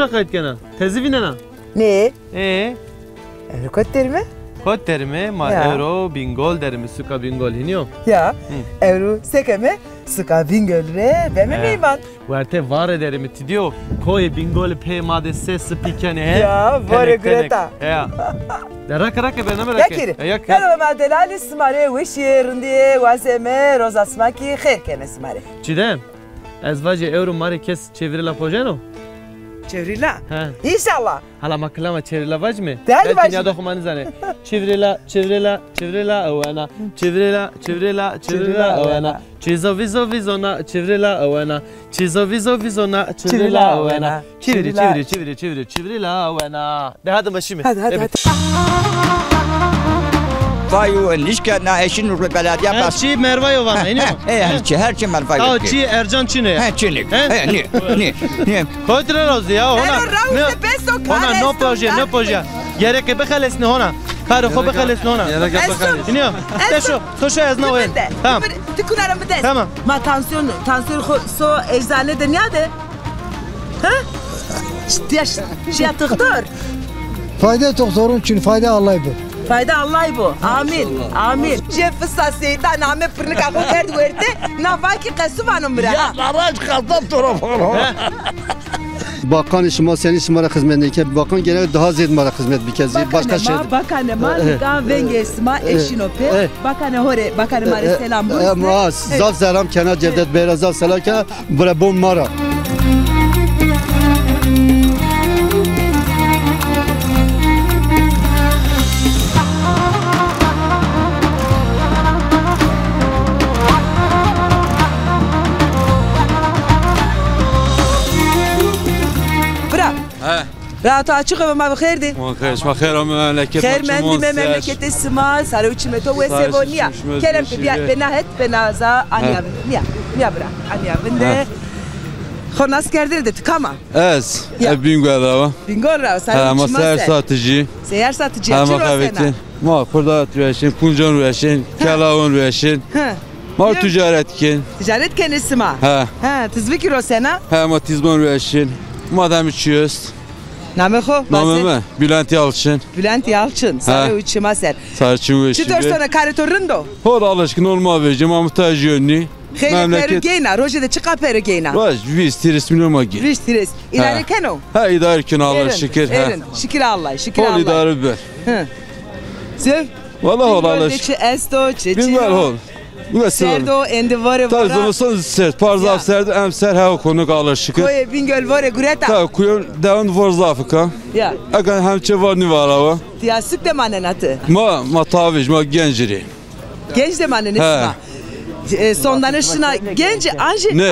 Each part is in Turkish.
bırakaydı gene. Tezi binena. Ne? Euro kod derimi? kod derimi ma euro bingol derimi suka bingol hiniyo. Ya. Euro sekeme suka bingol re beme meyman. Verte var ederimi ti diyor. Koy bingol pe madese spikene he. Ya vore greta. Ya. Derak ben merak Yakiri. Hello madelali smare wish yerinde waseme rozasmaki khair kene smare. Çidem. Ezvacı euro mari kes çevirila pojeno. Çevrila. İnşallah. Hala maklama çevrila vaj mı? Değerli vaj. Ya dokumanı zane. Çevrila ovana. Çevrila ovana. Çizo vizona çevrila ovana. Çizo vizona çevrila ovana. Çevrila ovana. De hadi başımı. Hadi. Vayu nişka na eşin belediye Her şey Merve Yovana, iniyor. Her şey Merve Yovana. Çi Ercan Çin'e. He Çin'e. Ne? Koydular oldu ya ona. Ona no proje. Gerek bekhalesini ona. Karı ko bekhalesini ona. Gerek bekhalesini. İniyor. Teşo yazna oyun. Tamam. Tıkınarım bir de. Tamam. Ma tansiyon so eczane de nerede? Ha? Şey doktor. Fayda doktorun için fayda Allah'ı bu. Fayda Allah'ı bu. Amin. Jeffa seytan name pırnı kakı kerdi verte. Navaki kasuvanım bırak. Ya araç kaldım tarafına. Bakan işime senin işime hizmetindeyken bakan gene daha ziyade mara hizmet bir kez başka şey. Bakane malika vengesma eşinope. Bakane hore bakane mare selam bu. Ma zaf selam kenar Cevdet Bey'e zaf selam kenar bre bom mara. Rahat açık ve ma bixirdi. Ma xeyr memleket. Xeyr mendi memleket isma sarı uçmeto ve sevonia. Kerem benahet benaza anya. Niya bırak. Anya bende. Xon askerdir de tıkama. Ez. Bingol rava. Bingol rava sarı uçmaz. Ama seher satıcı. Seher satıcı. Ama kahvetin. Ma kurda rüeşin, kuncan rüeşin, kelavon rüeşin. Ma ticaret ken. Ticaret ken isma. Ha, tizviki rosena. Ha ma tizman rüeşin. Madem içiyoruz. Nameho? Nameme Bülent Yalçın. Bülent Yalçın. Sarı uçma ser. Sarıçın ve şimdi. Çi dört tane karitorundo? Hor alışkın olma vereceğim ama muhtaç yönlü. Xeyli peri geyna. Rojede çıka peri geyna. Roj, viz tiris minoma gel. Viz tiris. İdare keno? Ha idare keno Allah şükür. Erin. Şükür Allah. Şükür Allah. Hol idare ber. Sev. Valla hol Allah şükür. Çi esto çi. Bilmem hol. Serdo endi vore vora. Tabii zaman sert. Parzaf serdi emser ha konuk Allah şükür. Koye bingöl vore gureta. Tabii kuyon devam varzafika. Ya. Akan hemçe var ni var hava. Ya süt de manen atı. Ma taviz ma genciri. Genç de manen isma. Sondan ışına genç anji. Ne?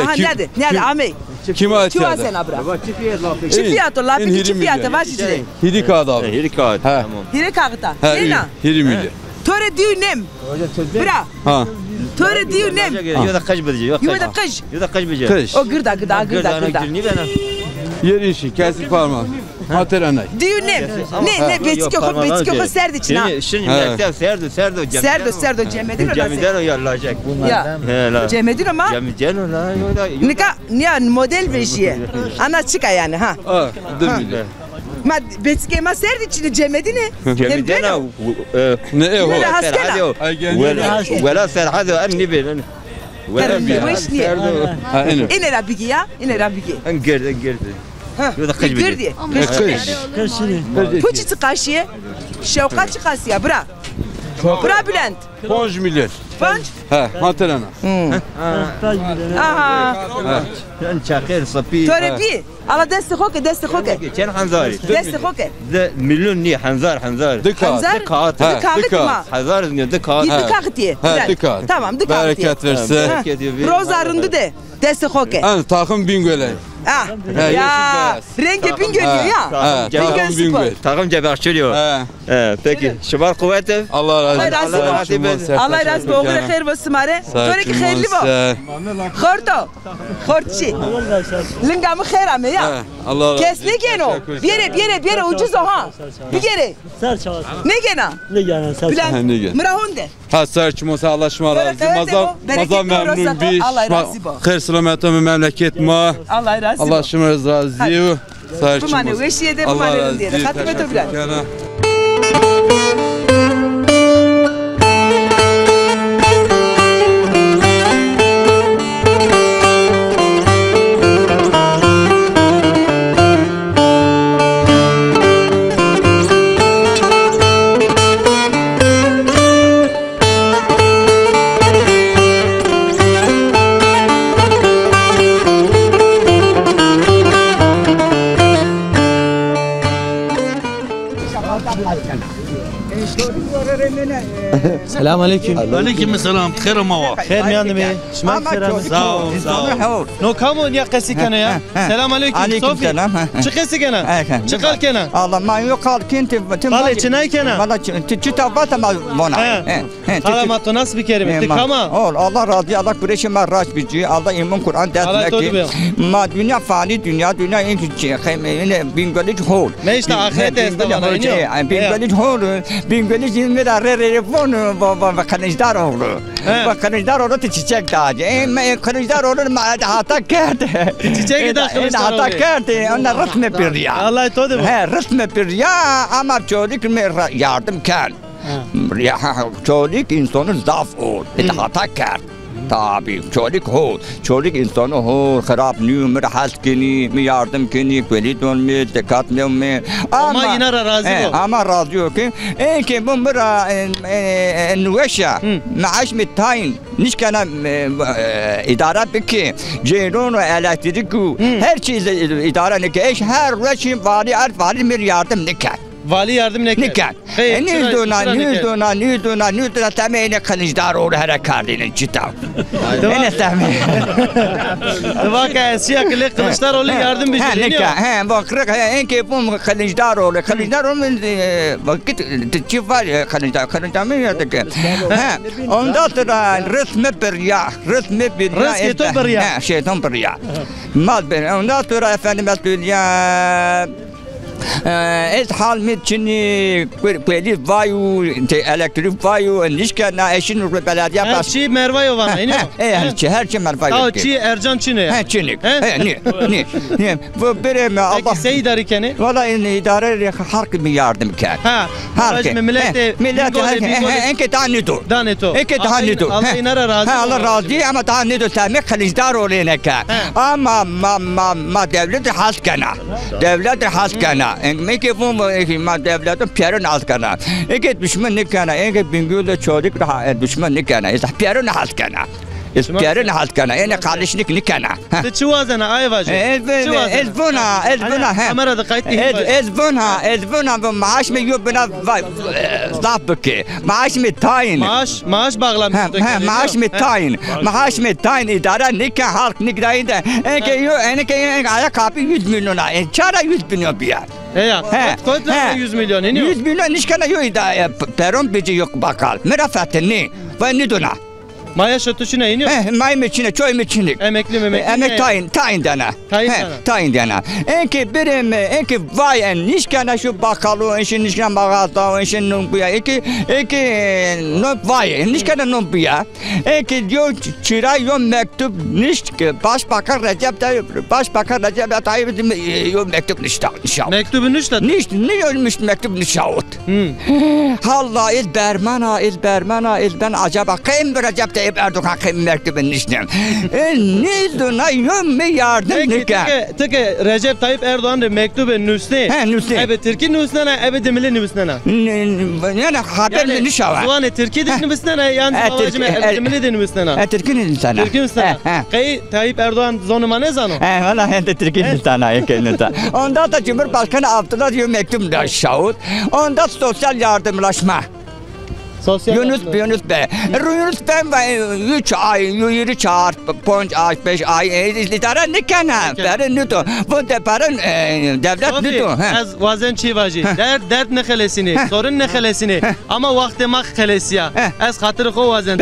Nerede amey? Kime ait ya? Çuva sen abra. Çi fiyatı la peki çi fiyatı var içinde. Hiri kağıt abi. Hiri kağıt. Hiri kağıta. Hiri milli. Töre düğünem. Bra. Ha. Töre düğünem. Yuda kaç bıcı? Yuda kaç. Yuda kaç bıcı? Kaç. O gırda. Yer işi kesip parmak. Hateranay. Düğünem. Ne betiki serdi içine. Şimdi merkez serdo cemedin o Cemiden o yarlayacak. Ya. Cemedin ama. Cemeden o la. Nika model vejiye. Ana çıka yani ha. Demir. Ma betiki ma serdi içine cemedin ne? Cemeden o. Ne o? Vela serhado anni ben. Vela bir. Ha ene. İne rabigi ya. İne rabigi. Engirdi. Yuda kaç bıcı? Kaç. Puçi tıkaşıya. Şevkat çıkasıya bırak. Bırak Bülent. 5 milyar. Panç? Ha, haterana. Aha. Ben çakır sapi. Töre bi. Ala deste hoke. Çen hanzari. Deste hoke. De milyon ni hanzar. Dıkat. Dıkat mı? Hanzar ne dıkat. Dıkat diye. Dıkat. Tamam dıkat diye. Bereket verse. Rozarındı de. Deste hoke. An takım bingöle. Ah. Ya. Rengi bingöl diyor ya. Takım bingöl. Takım ceber çeliyor. Peki. Şubar kuvveti. Allah razı olsun. Allah razı olsun. Oğlu hayır ve smare. Sonra ki hayırlı bu. Khorto. Khortçi. Lingamı hayır ama ya. Kesli geno. Bir yere ucuz o ha. Bir yere. Ne gena? Ne gena sen? Bilen. Mırahunde. Ha serçmosa Allah şma razı. Maza memnun bir. Hayır selametle memleket ma. Allah razı olsun. Allah şma razı. Bu mani veşiye de bu mani diye. Hatırla to bilen. Selam aleyküm. Aleyküm selam. Khairu mava. Khair miyandım. Şmak selam. Sağ ol. Sağ ol. No kamu ya qasi kana ya. Selam aleyküm. Sofi. Çıkası kana. Çıkal kana. Allah ma yok kal kinti. Valla çinay kana. Valla çita vata ma bona. Salamat nas bir kerime. Kama. Allah razı Allah kureşi ma raş bici. Allah iman Kur'an dertmek. Ma dünya fani dünya en küçük. Yine bingalic hol. Ne işte ahirette esnafana iniyor. Bingalic hol. Bingalic inme da re fonu baba kanıjdar oğlu. Bak kanıjdar oğlu çiçek dağcı. Kanıjdar oğlu ma hata kerdi. Çiçek de hata kerdi. Onlar resme bir ya. Allah todu bu. He resme bir ya ama çocuk yardım ker. Çocuk insanın zaf ol. Hata kerdi. Tabii çocuk insanı hol harap nümür haskini mi yardım kini kweli dönme dekat ne ama yine razı bu ama razı yok ki bu mera nüveşa maaş mitayin niş kana idare peki ceylon ve elektrik her şey idare ne ki her reçim vali mir yardım ne ki vali yardım ne ki nüzdona temene kanıjdar olur harekatinin cita ne temene vaka eşya kile Kılıçdaroğlu yardım beceriyor he bak en ki bu Kılıçdaroğlu vakit çift var Kılıçdaroğlu mı ya ki ondan sonra resmi bir ya şeytan bir ya mal ben ondan sonra efendim ya ez hal mit çini kweli vayu elektrik vayu nişkana eşin belediye pas çi mervayo var mı her şey mervayo çi Ercan çini he çini ne bu bir Allah sey idare kene valla idare halk bir yardım ker halk millet enke daneto Allah inara razı Allah razı ama daneto sevmek Kılıçdaroğlu ne ker ama devlet haskana Meki bu ma devletin pierin altkana. Eket düşman ne kana? Eket bingülde çocuk düşman ne kana? İşte pierin altkana. Pierin altkana. Yani kardeşlik ne kana? Çuvazana ayvacı. Ezbuna. Kamerada kayıt değil. Ezbuna bu maaş mı yok buna zapki. Maaş mı tayin? Maaş bağlamış. Maaş mı tayin idare ne kana halk ne gidaydı. Eke ayak kapı 100 milyona. Çara 100 milyon bir yer. Koydular 100 milyon. 100 milyon nişkana yok da peron bici yok bakal. Merafetini ve niduna. Maya şotuçuna iniyor. May meçine, çoy meçine. Emekli mi? Emek tayin dana. Tayin dana. Enki vay en nişkana şu bakalı, enşin nişkana bagata, enşin numpuya. Enki vay, nişkana numpuya. Enki diyor çıray yok mektup nişke. Başbakan Recep Tayyip yok mektup nişta. Mektubu nişta? Ne ölmüş mektup nişavut. Halla ilbermana ben acaba kim Recep Tayyip Erdoğan kim mektubun nişnem. Ne dona yok mu yardım nike? Tıke Recep Tayyip Erdoğan de mektubu nüsne. Nüsne. Evet Türkiye nüsne evet demeli nüsne. Yani haber mi nişava? Zuane Türkiye de nüsne yani babacım demeli de nüsne. Türkiye nüsne. Türkiye nüsne. Kay Tayyip Erdoğan zonuma ne zano? Valla hem de Türkiye nüsne. Ondan da Cumhurbaşkanı Abdullah diyor mektup da şahut. Ondan sosyal yardımlaşma. Sosyal Yunus Bey. Yunus Bey 3 ay, yürü çağır, 5 ay, idare ne kana, para ne to, bu de para devlet ne to. Az vazen çi vaji, dert ne xelesini, sorun ne xelesini, ama vakti mak xelesiya. Az hatırı ko vazen.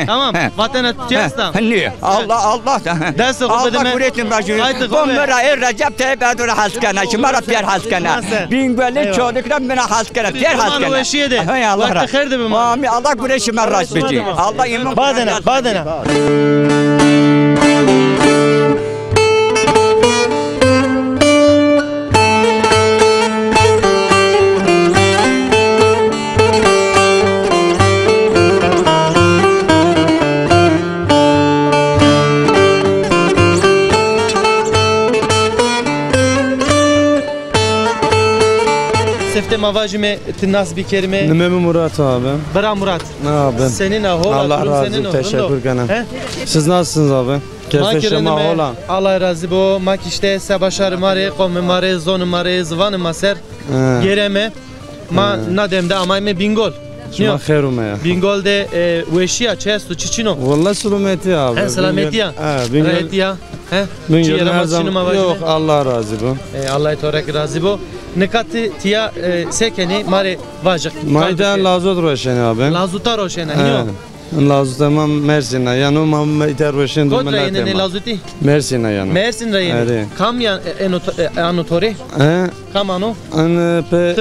Tamam, vatana tutuyastam. Ne? Allah. Ders oku Allah kuretim racı. Bunlara Recep Tayyip Erdoğan haskana, şimara piyer haskana. Bingöle çocuklar bana haskana, piyer haskana. Aman o eşiğe de. Vakti kırdı mı? Allah kureşim racı. Allah iman. Badena. Sefte mavajime tinas bir kerime. Nime Murat abi. Bra Murat. Ne abi? Senin ahol. Allah razı olsun. Teşekkür ederim. Siz nasılsınız abi? Kefeşe mahola. Allah razı bu. Mak işte sebaşar mare, kom mare, zon mare, zvan maser. Yereme. Ma nademde ama me bingol. Şuna xerume ya. Bingol de weşia çesto çiçino. Vallahi selameti abi. He selameti ya. Bingol. Ya. He. Bingol her zaman. Yok Allah razı bu. Allah tebarek razı bu. Nekati tiya sekeni mare vajak. Mayda lazut roşen abi. Lazuta roşena. Niyo. Lazut tamam Mersin'e. Yani o mam iter roşen de Kod rayene ne lazuti? Mersin'e yani. Mersin rayene. Kam ya anotori? Kam ano? An pe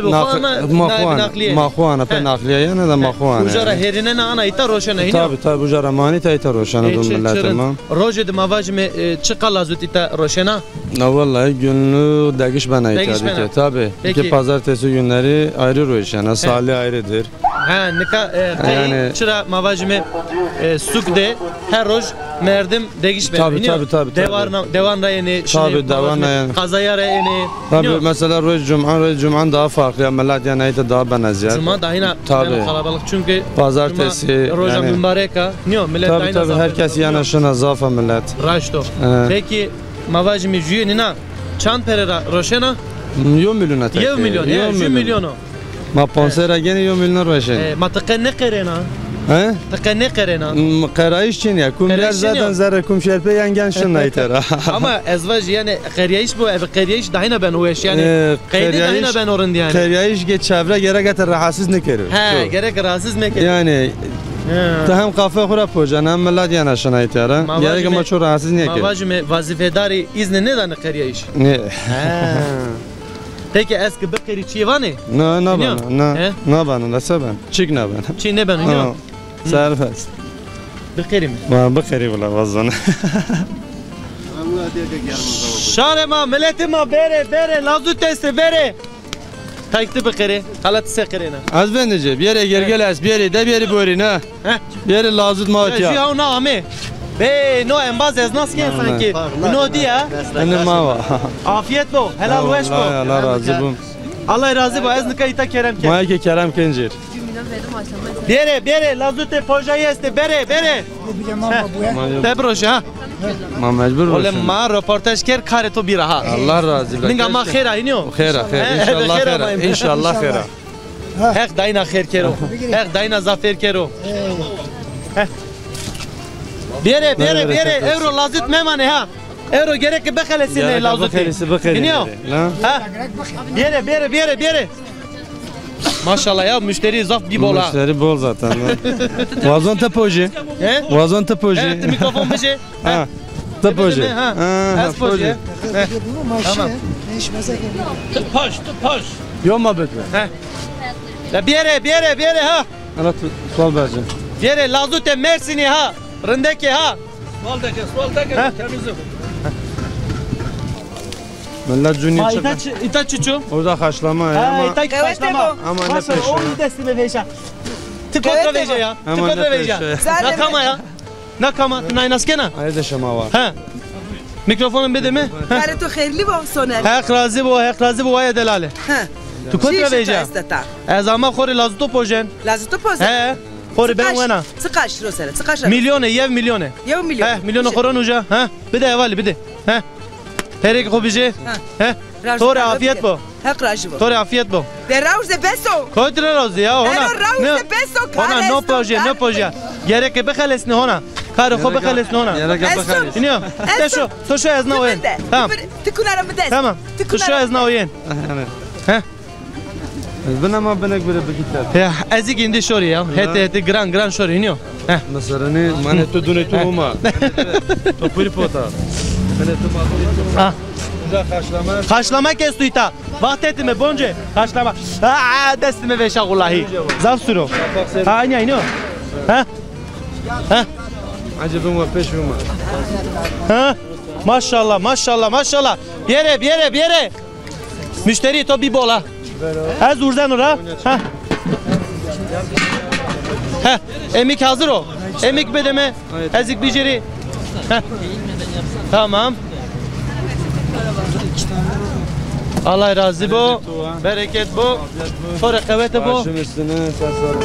mahuana pe nakliye yani da mahuana. Ujara herine na ana ita roşena. Tabi ujara mani ta ita roşena do milletime. Roje de mavajme çıka lazut ita roşena. Na vallahi günlü degiş bana ita tabi. İki pazartesi günleri ayrı roşena. Salih ayrıdır. Ha nika yani çıra mavajme sukde her roj merdim degiş tabi. Devan rayeni. Tabi devan rayeni. Kazaya rayeni. Tabi mesela roj cuma daha farklı ya millet yani ita daha benzer. Cuma da yine kalabalık çünkü pazartesi roja mübareka. Niyo millet da yine tabi herkes yana şuna zafa millet. Raşto. Peki mavajme jüye nina çan perera roşena? Yo milyona tek. Yo milyonu. Ma ponsera gene yo milyon roşen. Ma tıkenne kerena. He? Tıkenne kerena. Qarayiş çin ya. Kumler zaten zara kum şerpe yengen şunla itera. Ama ezvaj yani qariyiş bu ev qariyiş dahina ben o eş yani. Qariyiş dahina ben orund yani. Qariyiş ge çevre gerek rahatsız ne kerir. He gerek rahatsız ne kerir. Yani Tahem kafe khura pojan hem millet yana şuna itera. Gerek ama çok rahatsız ne kerir. Mavajme vazifedari izni ne dan qariyiş? Ne? Peki eski bekeri çivani? Ne bana nasıl ben? Çık ne ben? Çi ne ben uniyor? Serbest. Bekeri mi? Bekeri valla vazana. Şarema milletima bere lazu testi bere. Taktı bekeri. Halat sekerina. Az ben diyeceğim. Bir yere gergeles bir yere de bir yere börine. Bir yere lazut maat ya. Şu ona ame. Be no embaz ez nasıl ki sanki. No diye. Ne mava. Afiyet lo. Helal veş bu. Allah razı olsun. Allah razı bu. Ez nikayta kerem ke. Maike kerem kencir. Bere lazute pojayı este bere. Tebroş ha. Ma mecbur olsun. Oğlum ma röportaj ker kare to bir ha. Allah razı olsun. Ninga ma khera iniyor. Khera. İnşallah khera. Hek dayna khair kero. Hek dayna zafer kero. Bere euro lazut memane ha. Euro gerek ki bekalesine lazut. İniyor. Ha. Bere. Maşallah ya müşteri zaf bir bola. Müşteri bol zaten. Vazon tepoji. Vazon tepoji. Evet mikrofon beşe. Ha. Tepoji. Ha. Tepoji. Tamam. Tıpaş. Yoma bekle. La bere ha. Evet sol bacım. Bere lazute Mersin'i ha. Rındaki ha. Soldaki temizim. Millet cünni çıkar. İta çuçum. Orada haşlama ya ama. İta haşlama. Ama ne peşe. Onu destime veşa. Tıkotra veşa ya. Tıkotra veşa. Nakama ya. Nakama. Naynaskena. Ayda şama var. Ha. Mikrofonun bede mi? Kare to xeyirli bu soner. Hek razı bu vay delale. Tıkotra veşa. Ezama xori lazuto pojen. Lazuto pojen. He. Xori ben wena. Sıkaş rosere. Sıkaş. Milyone yev milyone. Yev milyon. He milyone xoron uca. Ha. Bide evali bide. He. Perek khobije. He? Tore afiyet bo. Hak rajbo. Tore afiyet bo. De raus de beso. Koydra rozi ya ona. Raus de beso. Ona no poje. Gerek ki bekhalesni ona. Kar khob bekhalesni ona. İniyor. Teşo. Teşo ezna oyen. Tamam. Tıkunarım des. Tamam. Teşo ezna oyen. He? بنما بنك بده بكتاب Ya ezik indi şori ya. Hete gran şori iniyor. He. مثلا من تو دونه تو هما تو پوری پوتا من تو ما Ha. Kaşlama kes tuyta. Vaxt etme bonce. Kaşlama. Aa destime ve şagullahi. Zaf suro. Ha iniyor. Ha? Ha? عجب هما پیش هما Ha? Maşallah. Yere. Müşteri to bir bola. Az urdan ora. Ha. Ha. Emik hazır o. Emik bedeme. Ezik biceri. Ha. Tamam. Allah razı bu. Bereket bu. Sonra kuvvete bu. başım üstüne sasar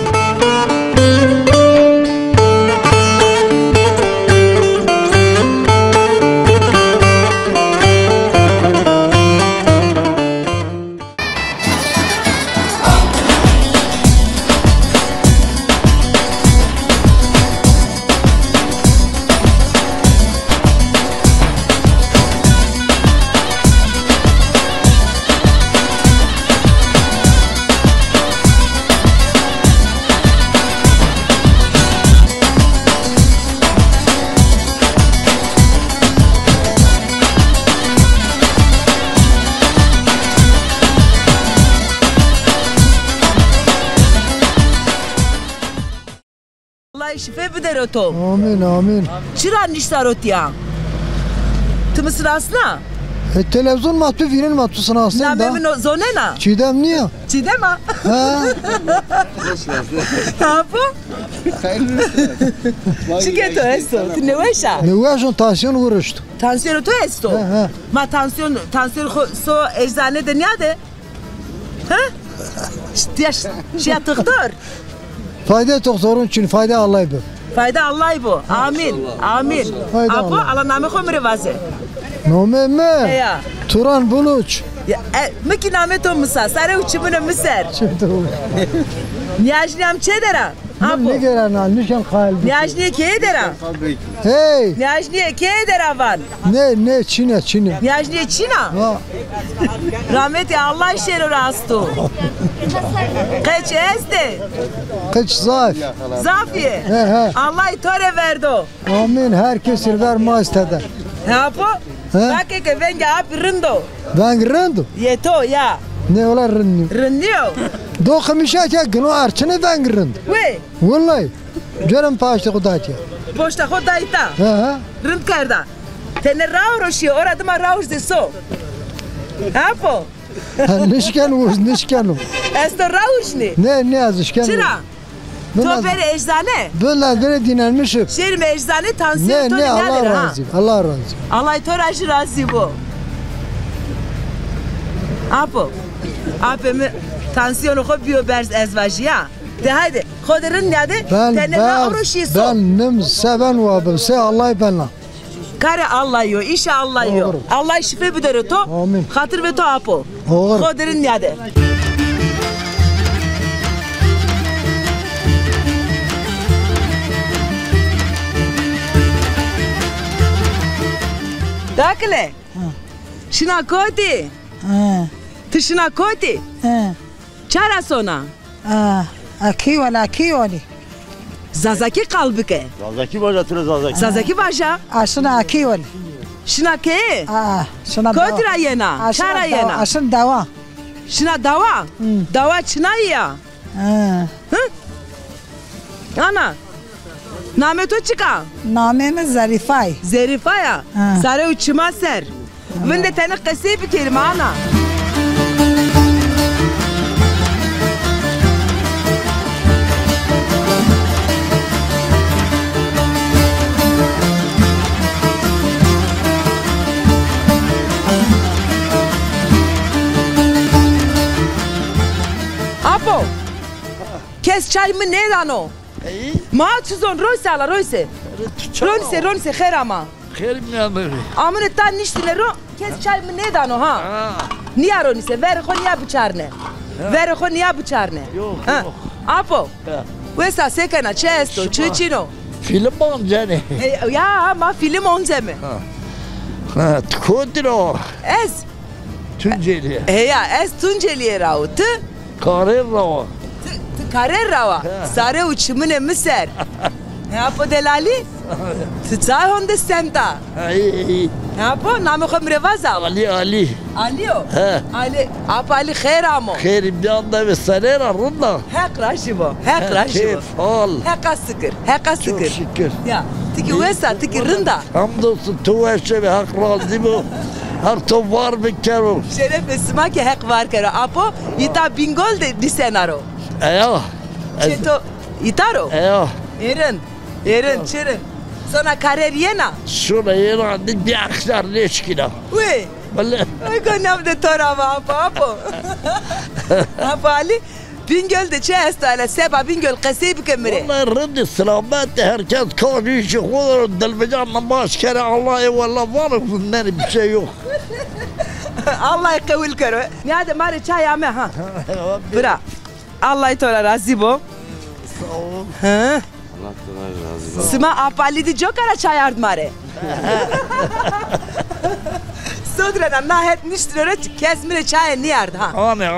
Allah şife bedero to. Amin. Çıra niştarotiya. Tu mısın asla? Televizyon matbu vinin matbusuna aslında. Namemin zonena. Çiğdem niye? Çiğdem ha? Ha. Ne yapı? Çiketo esto. Tu ne veşa? Ne uğraşın tansiyon uğraştı. Tansiyon to esto. Ma tansiyon so eczane de nerede? Ha? Şia doktor. Fayda doktorun için fayda Allah'ı bu. Fayda Allah'ı bu. Amin. Fayda Apo Allah. Allah name khomre vaze. Nome me. Ya. Turan Buluç. Ya meki name to musa. Sare uçumuna miser. Şimdi o. Niyajniyam çedera. Ne gelen al nişan kalbi. Niyajniye ke dera. Hey. Niyajniye ke dera van. Ne Çin'e. Niyajniye Çina. Ha. Rahmeti Allah şerur astu. Kaç este? Kaç zayıf. Zafiye. He. Allah tore verdo. Amin. Herkes verma isteder. Apo? Bak ke venga ap rindo. Ben rendo. Yeto ya. Ne ola rendo? Rindiyo. Do khamışa ki gno arçını ben rendo. Ve Vallahi. Canım paşta kudati. poşta hodayta. Ha. Rind karda. Tene rauro ora dama raus de so. Apo? Nişken. Esto rausni. Ne azışken. Çıra. To bere eczane. Böyle dinlenmişim. Şerim eczane tansiyon to Ne Allah nedir ha? razı. Allah razı. Allah toraşı razı bu. Apo. Apemi tansiyonu kopuyor berz ezvajiya. De haydi. Koderin nedir? Tene rauro so. Ben nem seven vabım. Se Allah'ı benla. Kare Allah yo, işe Allah yo. Allah şife bedero to. Amin. Hatır ve to apo. Olur. Koderin nedir? Dakle. Şina koti. Tu şina koti. Çara sona. Aki wali. Zazaki kalbike. Zazaki baja tura zazaki. Zazaki başa. Aslında aki wali. Şina ke? Şuna Kodra yena. Çara yena. Aslında dava. Şina dava. Dava çina ya. Ana. Name to çıka. Namemiz Zarifay. Zarifaya. Sare uçma ser. Ben de tane kısa bir kelime ana. Apo. Kes çayımı ne lan o? Ma tuzon royse ala royse. Ronse khair ama. خير من امري Amına tan niştile ro. kes çay mı ne dano ha? Niye aronise? Ver xo niye bıçarne? Ver xo niye bıçarne? Yok. Apo. Wesa sekana chesto, çuçino. Film on canı. Ya ama film onze mi? Ha, Kodro. Ez. Tunceli. Ya ez Tunceli'ye rao. Tı? Carrera. Tı karer rao. Sare uçumune miser. Apo delali? Tı çay honde semta. Ay. Apo namı xo mrevaza. Ali. Ali o. He. Ali. Apo Ali khair amo. Kerim bir anda ve sarera runda. Hek raşibo. Hek raşibo. Keyif al. Heka sıkır. Heka Çok sıkır. şükür. Ya. Tiki wesa tiki rında. Hamdolsun tuvaşe ve hak razı bu. Her to var bir kero. Şeref esma ki hek var kero. Apo ita bingol de disenaro. Eya. Çeto itaro. Eya. Erin çirin. Sonra karer yena. Şuna yerandi bir akşar leşkina. Uy. Vallahi. Uy konem de torava apo. Apo Ali. Bingöl de çeestale seba Bingöl kasib kemre. Vallahi rıdı selamet herkes konuşuyor. Olur delbecanla baş kere Allah eyvallah var bundan bir şey yok. Allah kavul kero. Niyade mari çay ame ha. Bıra. Allah itola razı bo. Sağ ol. Ha. Allah razı olsun. Sima apali di jokara çay ard mare. Sodrena na het niştrere kesmire çay ni ard ha. Ane.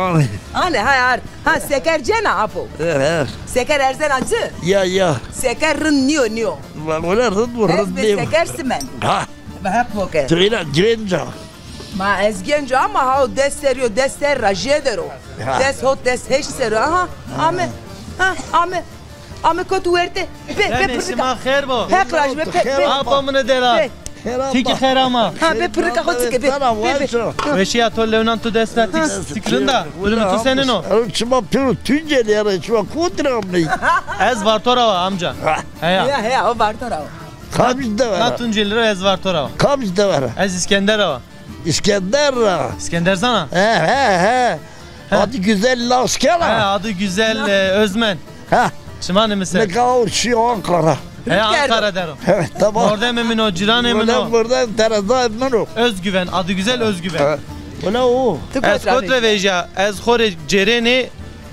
Ane hayar. Ha seker cena apo. Evet. Seker erzen acı. Ya. Seker rın niyo. Vallahi rıdı Ez be seker simen. Ha. Hep boke. Trina genca. Ma ez genco ama ha o des seriyo des ser rajedero. Des hot des heş seriyo aha. Ame. Ame kotu verte. Ben eşima khair bo. Hek raj be. Apo mene dela. Tiki khair ama. Ha be pırka hot sike be. Veşiya to levnan tu desna tikrinda. Ulum tu senin o. Çuma piru Tunceli yara çuma kudramlı. Ez vartorava amca. Heya. Heya o var torava. Kabizde var. Na Tunceli ez vartorava. Kabizde var. Ez İskenderova. İskender. İskender sana. He. Adı güzel Laskela. Adı güzel Özmen. Ha. Şımanı mısın? Ne kadar şey Ankara. Ankara derim. Evet tamam. Orada emin o, ciran emin o. Buradan terada emin o. Özgüven, adı güzel Özgüven. Ola o. Ez kotre veja, ez khore cereni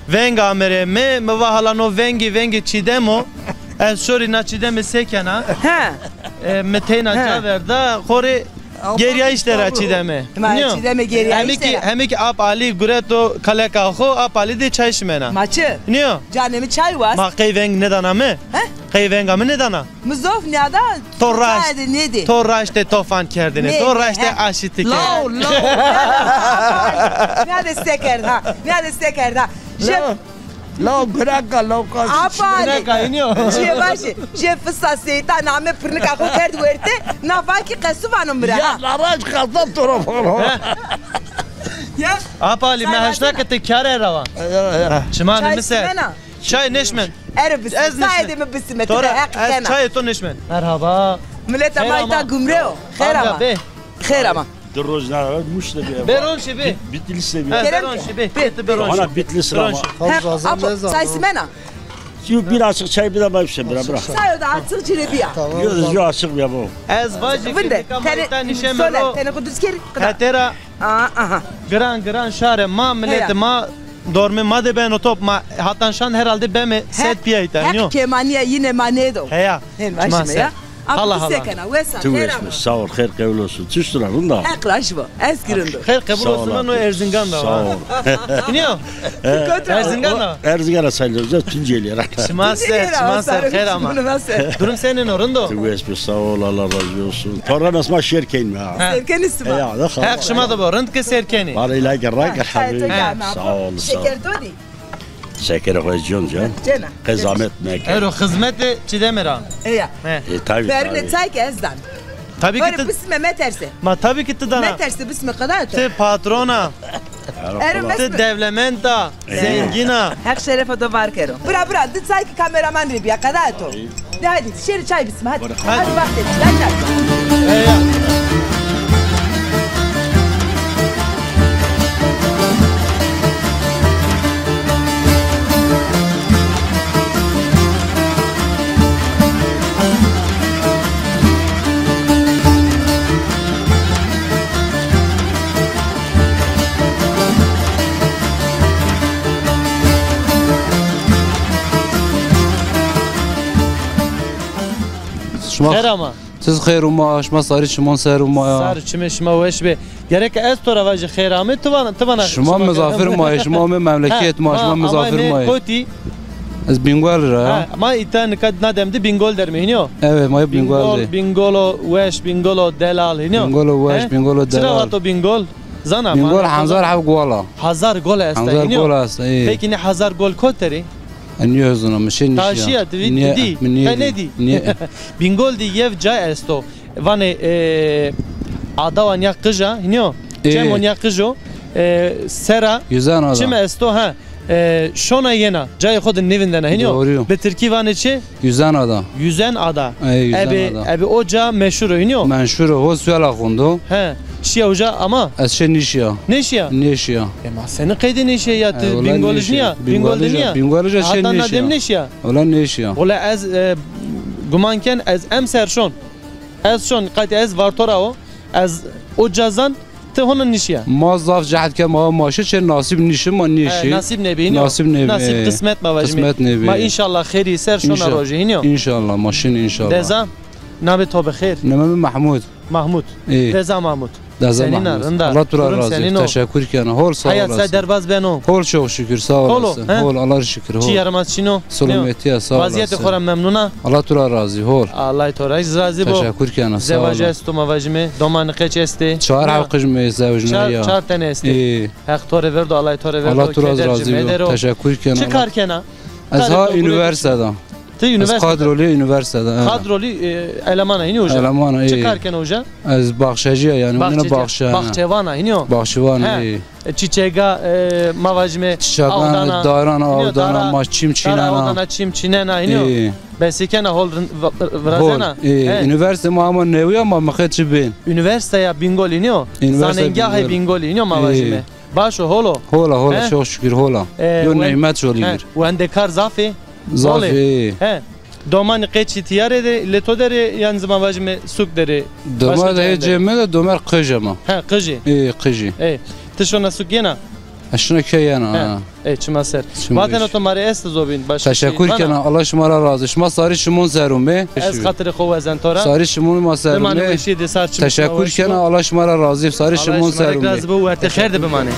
venga amere me vahalano vengi çidemo. Ez şori na çideme sekena. Meteyna caverda khore geriye işlere çideme. Çideme geriye işlere. Hem ki ap ali gureto kaleka ho ap ali de çay şmena. Maçı. Niyo? Canemi çay var. Ma kayveng ne dana mı? Kayvenga mı ne dana? Muzof ne ada? Torraş. Neydi? Torraş de tofan kerdine. Torraş de aşitik. Lao. Nerede seker ha? Nerede seker ha? Lao graka lao kaç. Apali. Graka iniyor. Je fısa seyta name pırnık akı kerdi verte. Navaki kasuvanım bira. Ya laraj kazan torafano. Ya. Apali mehaşna kete kare rava. Şımanı mısır? Çay neşmen. Erbiz. Sayede mi bismet? Tora çay to neşmen. Merhaba. Millet amayta gumreo. Khair ama. Khair ama. Derojna muş da bir. Beron şibi. Bitlis de bir. Beron şibi. Beron. Ana bitlis ama. Apo saysmena. Yok bir açık çay bir de ben bir şey bırak. Sayo da açık cirebiya. Yok açık ya bu. Ez vajik kamarita nişemero. Tene kuduz keri. Hatera. Aha. Gran şare ma millet ma dorme ma de ben o top ma hatan şan herhalde beme set piyayta. Hek kemaniye yine manedo. Heya. Ya. Allah Allah. Tu sağ ol, hayır kabul olsun. Tüstüler da. Akraş bu. Eskirindo. Hayır kabul olsun o Erzincan da. Sağ ol. Biliyor? Erzincan da. Erzincan'a sayılır. Tunceli yer. Şimanser hayır ama. Durum senin orunda. Tu sağ ol, Allah razı olsun. Torran asma şerkeyn mi ha? Serken ismi. Ya da hak şıma da bu. Rıntke serkeni. Var ilahi gerrak habibi. Sağ ol. Şeker dodi. Şeker koyacağım can. Kızamet mek. Ero hizmeti çidemera. Ya. Tabii. Verle çay ki ezdan. Tabii ki. Böyle bisme meterse. Ma tabii ki tıdana. Meterse bisme kadar. Te patrona. Te devlementa. Zengina. Hak şerefe de var kero. Bra de çay ki kameraman ribiya kadar to. De hadi şeri çay bisme hadi. Hadi vakti. Hadi. خیر اما siz خیر و ما شما ساری شما سر و ما سر چمه شما وش به گرک از تو رواج خیر اما تو شما مزافر ما شما مملکت ما شما مزافر ما کوتی از بینگول را ما ایتن کد ندمدی بینگول در مهینیو evet ما بینگول بینگولو وش بینگولو دلال هینیو بینگولو وش بینگولو دلال چرا تو بینگول زنا بینگول هزار حب گولا هزار گل است هزار گل است پeki ne هزار گل کوتری نیازونه مشین نشیا تاشیا دی ندی بینگول دی یف جای استو وانه آدوان یا قجا هینیو چمون یا قجو سرا yüzen adam چم استو ها شونا ینا جای خود نیوندن هینیو به ترکی وانه چه yüzen adam yüzen ada yüzen abi oca meşhur هینیو meşhur o suala kondu he şia oca ama az şey nişya nişya ama senin kaydı nişya ya bingolij niya bingolij şey hatta nadem nişya olan nişya ola az gumanken az emser şon az şon kaydı az vartora o az ocazan te honun nişya ma zaf cahd ke ma maşe çe nasip nişi ma nişi nasip nebi nasip kısmet ma vajmi ma inşallah khiri ser şona roji hiniyo inşallah maşin inşallah deza nabi to bخير Mahmud deza Mahmud senin Allah tura razı teşekkür kana hol sağ olasın hayat derbaz beno hol çok şükür sağ olasın hol Allah şükür hol çi yaramaz çino Solometiya sağ olasın vaziyeti khoram memnuna Allah tura razı hol Allah tura razı bo teşekkür kana sağ olasın zevajes tu mavajme doman qeç esti çar haqqıjme zevjna ya çar tane esti haq tore verdo Allah tore verdo Allah tura razı teşekkür kana çıkar kana az ha üniversiteden Te üniversite. Kadroli üniversitede. Kadroli elemana yine hoca. Elemana. Çıkarken hoca. Az bahçeciye yani bunu bahçe. Bahçevana yine o. Bahçevana. Çiçeğe mavajme. Çiçeğe darana maç çim çinena. Darana çim çinena yine o. Besikena hol vrazena. Üniversite mama nevi ama maketçi bin. Üniversite ya bingol yine o. Sanengah bingol yine o mavajme. Başo holo. Hola çok şükür hola. Yo nimet oluyor. Ve endekar zafi. Zafi. He. Doman qeçi tiyare de leto dere yani zaman vajme suk dere. Domar da cemme de domar qıjama. He qıji. Qıji. Tişona suk yena. Aşına kayana. Çima ser. Baten otomare est zobin baş. Teşekkür kana Allah şmara razı. Şma sarı şimon serume. Ez xatir xovazan tora. Sarı şimon ma serume. Teşekkür kana Allah şmara razı. Sarı şimon serume. Allah razı bu ve xeyr de bemane.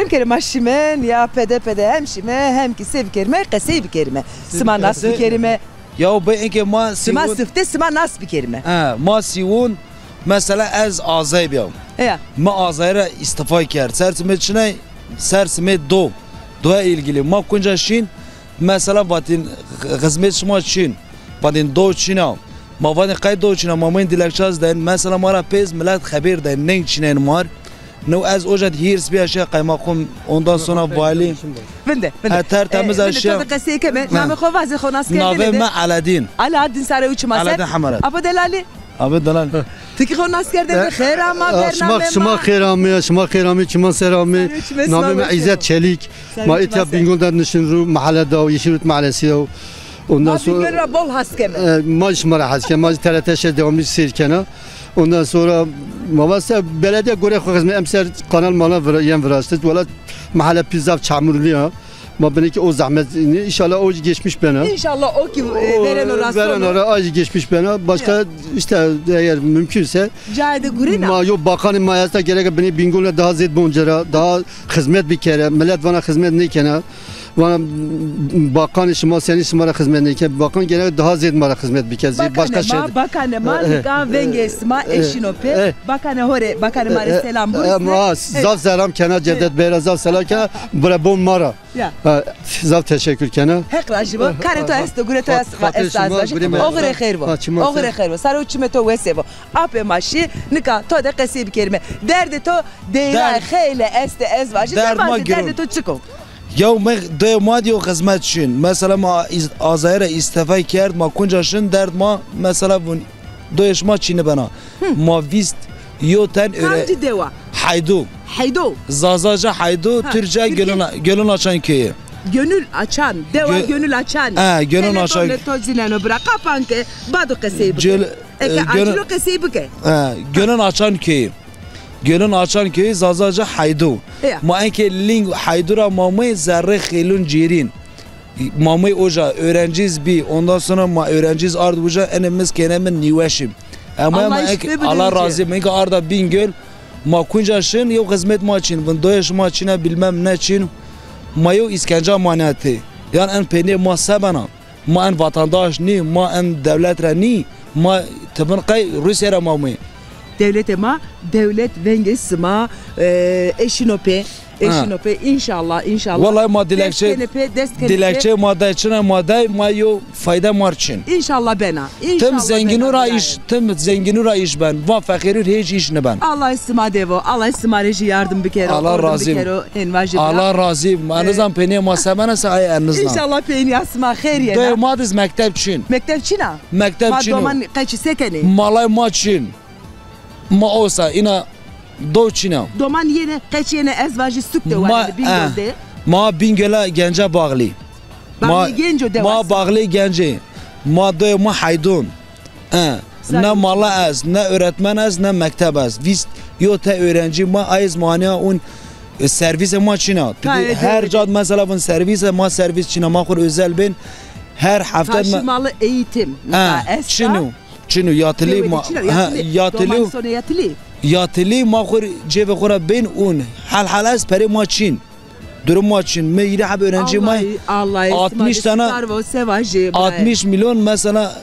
Kerim maşimen ya pede hem şime hem ki sev kerime qasey bir kerime. Sima nas bir kerime. Ya bu enke ma sima sıfte sima nas bir kerime. Ha ma sivun mesela ez azay biyam. Ya. Ma azayra istifa ker. Sersime çine sersime doğa ilgili ma kunca şin mesela batin hizmet şma çin. Batin do çina. Ma batin kay do çina ma men dilekçaz den mesela mara pez millet haber den ne çinen var. No az ojad hirs bir aşağı kaymakum ondan sonra vali. Bende. Ter temiz aşağı. Bende qasiye keme. Name xovaz xonas kende. Nave ma Aladin. Aladin sare uç masar. Aladin hamarat. Aba delali. Abi dalal. Tiki xonas kerde xeyr ama bername. Şma xeyrami çima serami. Name İzzet Çelik. Ma itya bingoldan nişinru mahallede ve Yeşilyurt mahallesi. Ondan sonra Bingolra bol haskeme. Ma şmara haskeme. Ma TRT devamlı sirkena. Ondan sonra mavasa belediye göre hizmet emser kanal mala yem virastı. Valla mahalle pizza çamurluya. Ma benimki o zahmet inşallah o geçmiş bana. İnşallah o ki veren orası. Veren orası geçmiş bana. Başka işte eğer mümkünse. Cahide Gurina. Ma yok bakanın mayasında gerek beni Bingöl'e daha zed boncera daha hizmet bir kere. Millet bana hizmet ne kena. Bana bakan işime senin işime hizmet ne kena. Bakan gerek daha zed bana hizmet bir kez. Başka şey. Bakane malika vengesma eşinope. Bakane hore bakane mare selam bu. Ma zav selam kena cedet beyra zav selam kena. Bre bon mara. Zav teşekkür kena. Hekrajibo kareto esto gureto estazvaji. Ogre khairbo. Ogre khairbo. Saro uçmeto vesebo. Ape maşi nika to de qasib kelime. Derde to deyra khayle este ezvaji. Derde to çıko. یا من دو مادی و خدمت شین مثلا ما آزایر استفاده کرد ما کنجاشن درد ما مثلا دویش ما چینه بنا ما ویست یو تن Hangi deva? حیدو Haydo. زازاجا حیدو ترجا گلون آچان که Gönül açan, deva gönül açan. gönül açan. Ne tozileno bırak kapan ki badu keseyi Gönül- acilo keseyi bıke. گلون آچان که گلون آچان که زازاجا حیدو ما اینکه لینگ حیدو را مامای ذره خیلون جیرین مامای اوجا öğrenciyiz bir ondan sonra ma öğrenciyiz ard buca enimiz kenemin niveşim ama Allah ma işine bilince. Allah razı men arda Bingöl ma kuncaşın yok hizmet ma için bun doyaş ma çine bilmem ne için ma yok iskenca manatı yani en peni ma sabana ma en vatandaş ni ma en devlet re ni ma tabın kay Rusya ra mamay Devlete ma, devlet vengesi ma, eşinope, inşallah. Vallahi ma dilekçe Destkenepe. dilekçe madde içine madde ma yo fayda marçin. İnşallah bena. Tüm zenginura iş, tüm zenginura iş ben. Va fakiri hiç iş ne ben. Allah istima devo, Allah istima reji yardım bir kere. Allah razıyım. Allah razıyım. Anızdan peniye masabana say anızdan. İnşallah peni asma khiriye. Doy madiz mektep çin. Mektep çina. Mektep çin. Ma doman kaçı sekeni. Malay ma çin. Ma olsa ina do çina. Doman yine kaç yine ezvacı sükte var Bingöl'de. Ma Bingöl'e gence bağlı. Bağlı genco devas. Ma bağlı gence. Ma doy ma haydun. Ne mala az, ne öğretmen az, ne mektep az. Biz yo te öğrenci ma ayız mania un servis ma çina. Her cad mesela bun servis ma servis çina ma kur özel ben her hafta taşımalı eğitim. Çinu yatılı ma yatılı ma kur cebe kura ben un hal peri ma çin. Durum ma çin me yine hab öğrenci ma 60 tane 60 milyon mesela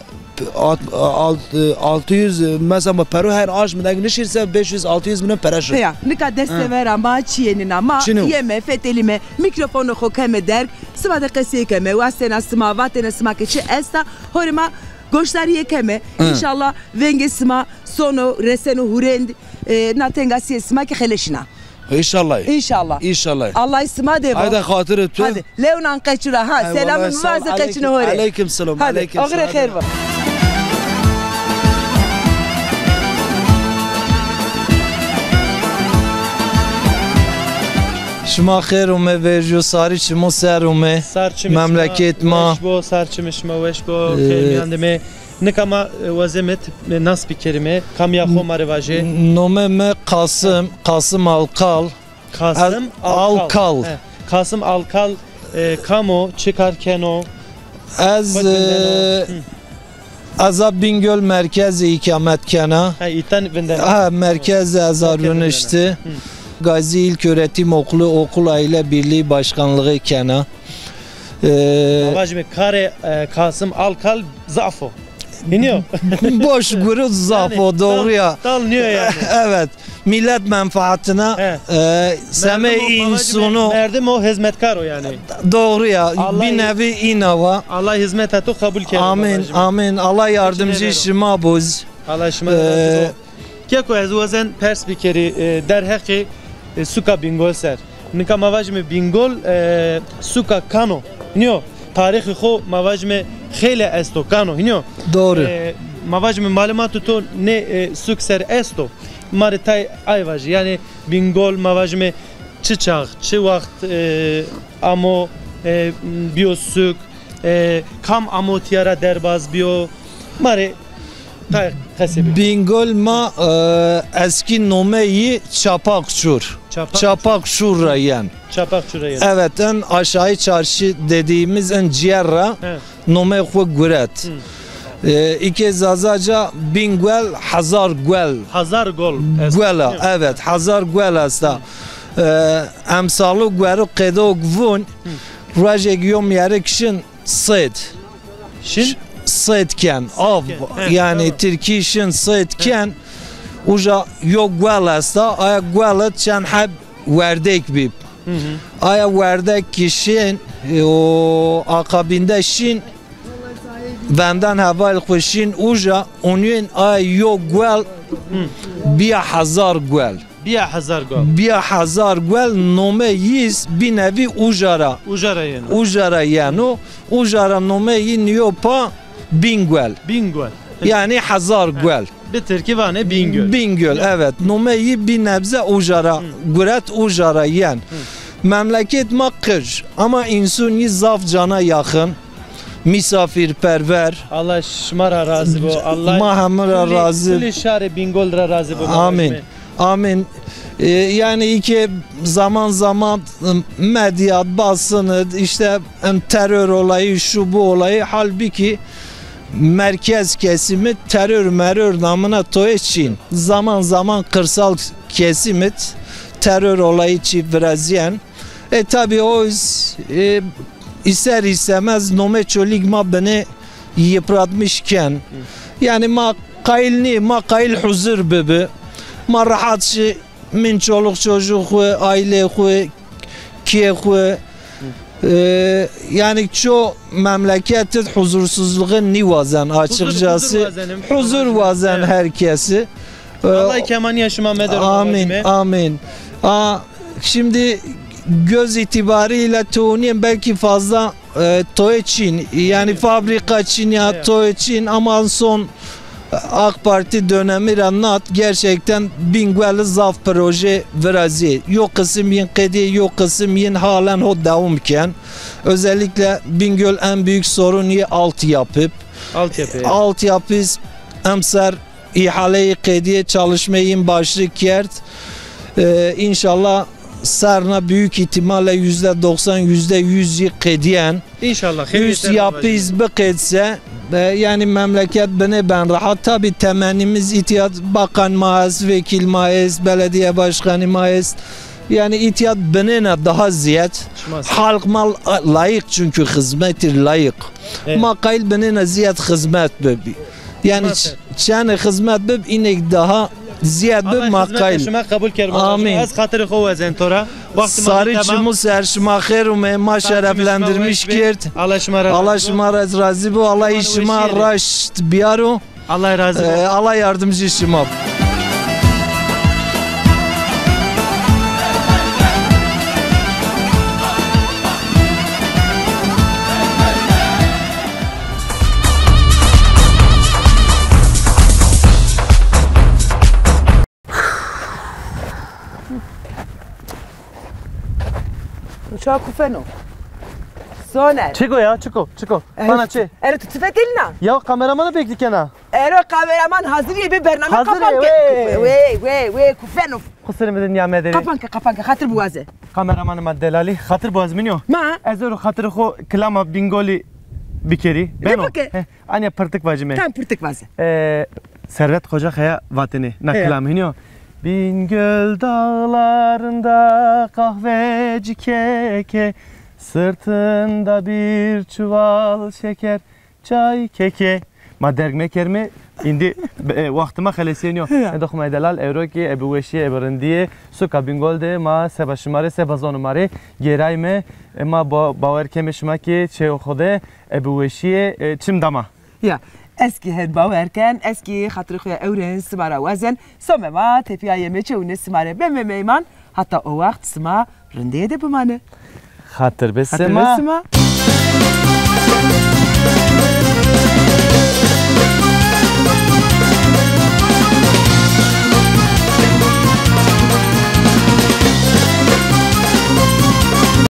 600 mesela peru her ağaç mı da nişirse 500-600 milyon paraşır. Ya ne kadar deste ver ama çiyenin ama yeme fetelime mikrofonu hokeme der sıvada kesekeme vasena sıma vatena sıma keçi esta horima goştariye keme inşallah vengesima sonu resenu hurend natengasiye sıma ki kheleşina. İnşallah. Allah isma devo. Haydi hatırı tu. Hadi Leonan kaçıra ha selamın vazı kaçını hore. Aleyküm selam. Hadi ağır hayır var. شما خیر اومه ورجو ساری چمو سر اومه مملکت ما وش سرچمشما وش بو خیلیاندمه نکما وزمت نصب کرime kam ya xomare vaje نومه me Kasım Alkal Kasım Alkal kamo çıkarken o از Bingöl merkezi ikametkena merkezi azarlanıştı Gazi İlköğretim Okul Aile Birliği Başkanlığı kena Avajme kare Kasım Alkal zafo Biniyor. Boş guru zafo doğru ya. Dalınıyor yani. Evet. Millet menfaatine seme insunu. Merdim o hizmetkar o yani. Doğru ya. Bir nevi inava. Allah hizmet etu kabul kere. Amin. Allah yardımcı işime boz. Allah işime Keko ez wazen pers bikeri der haqi suka Bingöl ser. Nika mavajme Bingöl suka kano. Niyo. Tarihi xo mavajme خیلی استو کانو هنیو doğru mavajme malumatı to ne sükser esto maritay ayvaj yani Bingöl mavajme çiçak çi vakt amo biosük kam amo tiyara derbaz bio mari tay kasibi Bingöl ma eski nomeyi Çapakçur Rayen Evet en aşağı çarşı dediğimiz en ciğerra nome xwe guret İki zazaca Bingöl Hazar Gwel evet Hazar Gwel asta emsalı gweru qedo gvun rajek yom yere kişin Sıdken av yani Türkişin sıdken uca yok gwel asta aya gwelet çen hab werdek bib aya werdek kişin o akabinde şin benden haval kuşin uca onun ay yok gwel bir hazar gwel 10,000 گل 10,000 گل نامه ییز بینوی اوجارا اوجارا یعنی اوجارا نامه یی نیوپا 1000 گل 1000 گل yani 1000 گل به ترکی وانه 1000 گل 1000 گل evet nome yi bir nebze ujara guret ujara yen memleket ma kış ama insan yi zaf cana yakın misafirperver Allah şmara razı bu Allah mahamra razı kuli şare 1000 gol razı bu amin amin yani iki zaman medyat basını işte terör olayı şu bu olayı halbuki merkez kesimi terör namına toyçin zaman kırsal kesimit terör olayı çivraziyen tabi o ister istemez nomeçolik ma beni yıpratmışken yani ma kail huzur bebe ma rahatçı min çoluk çocuk ve aile ve kiye ve yani çoğu memleketin huzursuzluğu nivazen açıkçası huzur vazen herkesi Allah keman yaşıma medar amin şimdi göz itibariyle Tuğni'nin belki fazla Toyçin yani fabrika Çin ya Toyçin ama son AK Parti dönemi anlat gerçekten bingweli zaf proje verazi yok kısım yin kedi yok kısım yin halen o devamken özellikle Bingöl en büyük sorun yi altyapı emser ihale-i kediye çalışmayın başlık yert inşallah sarna büyük ihtimalle %90 %100 kediyen İnşallah üst yapıyız beketse yani memleket beni ben rahat tabi temennimiz ihtiyat bakan maaz vekil maaz belediye başkanı maaz yani ihtiyat benine daha ziyad halk mal layık çünkü hizmettir layık makail benine ziyad hizmet bebi yani çane hizmet beb inek daha زیاد به مقایل شما قبول کردم آمین از خاطر خو از انتورا وقتی ساری چمو سر شما خیر و ما شرفlendirmiş کرد Allah şuma razı bu Allah şuma raşt biaro Allah razı Allah yardımcı şuma Çako feno. Soner. Çiko. Bana çe. Ero tutfetilna. Ya kameramanı beklikena. Ero kameraman hazır bir bername kapan. Ve kufeno. Kusura bedin ya medeni. Kapan hatır buaze. Kameramanı maddelali hatır boğaz minyo. Ma. Ezero hatır xo klama bingoli bikeri. Beno. Anya pırtık vacime. Tam pırtık vaze. Servet Hoca Kaya vatani. Naklam minyo. Bingöl dağlarında kahveci keke sırtında bir çuval şeker çay keke ma dergme kerme indi vaktime xelesiyeniyor dokuma delal evroki ebuweşiye eberendiye suka bingölde ma seba şumare seba zonumare gerayme ma bawer keme şumaki çe xode ebuweşiye çim dama ya eski هد باورکن eski خاطر خوی اورن سمارا وزن سومه ما تپیا yemeçe ونه سماره بمه میمان حتی او وقت سما رنده ده بمانه خاطر بسما